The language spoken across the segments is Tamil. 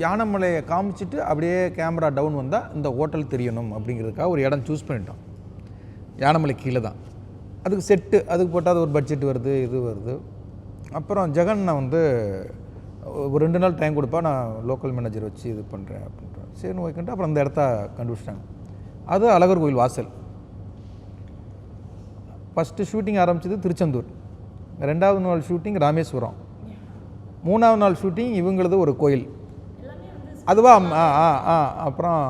யானைமலையை காமிச்சிட்டு அப்படியே கேமரா டவுன் வந்தால் இந்த ஹோட்டல் தெரியணும் அப்படிங்கிறதுக்காக ஒரு இடம் சூஸ் பண்ணிட்டோம். யானைமலை கீழே தான். அதுக்கு செட்டு அதுக்கு போட்டால் அது ஒரு பட்ஜெட் வருது, இது வருது. அப்புறம் ஜெகன் நான் வந்து ஒரு 2 நாள் டைம் கொடுப்பா, நான் லோக்கல் மேனேஜர் வச்சு இது பண்ணுறேன் அப்படின்றேன். சரின்னு ஓகேன்ட்டு அப்புறம் அந்த இடத்த கண்டுபிடிச்சிட்டாங்க. அது அழகர் கோயில் வாசல். ஃபஸ்ட்டு ஷூட்டிங் ஆரம்பித்தது திருச்செந்தூர், 2வது நாள் ஷூட்டிங் ராமேஸ்வரம், 3வது நாள் ஷூட்டிங் இவங்களது ஒரு கோயில் அதுவா. அப்புறம்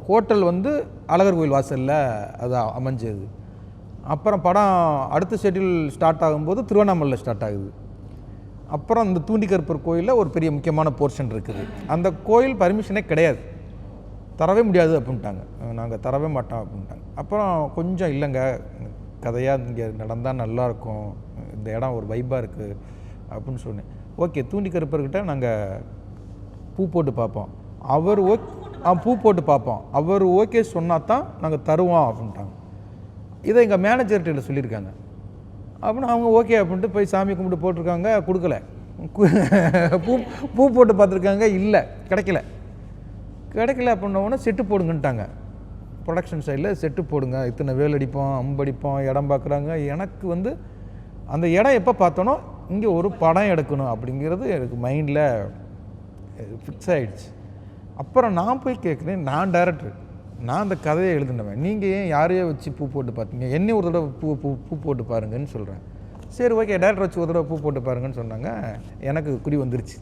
ஹோட்டல் வந்து அழகர் கோயில் வாசலில் அது அமைஞ்சது. அப்புறம் படம் அடுத்த ஷெட்யூல் ஸ்டார்ட் ஆகும்போது திருவண்ணாமலையில் ஸ்டார்ட் ஆகுது. அப்புறம் இந்த தூண்டிக்கருப்பர் கோயிலில் ஒரு பெரிய முக்கியமான போர்ஷன் இருக்குது. அந்த கோயில் பர்மிஷனே கிடையாது, தரவே முடியாது அப்படின்ட்டாங்க. நாங்கள் தரவே மாட்டோம் அப்படின்ட்டாங்க. அப்புறம் கொஞ்சம் இல்லைங்க, கதையாக இங்கே நடந்தால் நல்லாயிருக்கும், இந்த இடம் ஒரு வைப்பாக இருக்குது அப்படின்னு சொன்னேன். ஓகே, தூண்டிக்கருப்பர்கிட்ட நாங்கள் பூ போட்டு பார்ப்போம், அவர் பூ போட்டு பார்ப்போம், அவர் ஓகே சொன்னால் தான் நாங்கள் தருவோம் அப்படின்ட்டாங்க. இதை எங்கள் மேனேஜர்கிட்ட சொல்லியிருக்காங்க. அப்படின்னு அவங்க ஓகே அப்படின்ட்டு போய் சாமி கும்பிட்டு போட்டிருக்காங்க, கொடுக்கல. பூ போட்டு பார்த்துருக்காங்க, இல்லை கிடைக்கல அப்படின்னோடனே செட்டு போடுங்கன்ட்டாங்க. ப்ரொடக்ஷன் சைடில் செட்டு போடுங்க, இத்தனை வேல் அடிப்போம், அம்படிப்போம், இடம் பார்க்குறாங்க. எனக்கு வந்து அந்த இடம் எப்போ பார்த்தோன்னோ இங்கே ஒரு படம் எடுக்கணும் அப்படிங்கிறது எனக்கு மைண்டில் ஃபிக்ஸ் ஆகிடுச்சு. அப்புறம் நான் போய் கேட்குறேன், நான் டைரக்டர், நான் அந்த கதையை எழுதினவன், நீங்கள் ஏன் யாரையோ வச்சு பூ போட்டு பார்த்தீங்க, என்னை ஒரு தடவை பூ போட்டு பாருங்கன்னு சொல்கிறேன். சரி ஓகே, டேரக்டர் வச்சு ஒரு தடவை பூ போட்டு பாருங்கன்னு சொன்னாங்க. எனக்கு குறி வந்துருச்சு.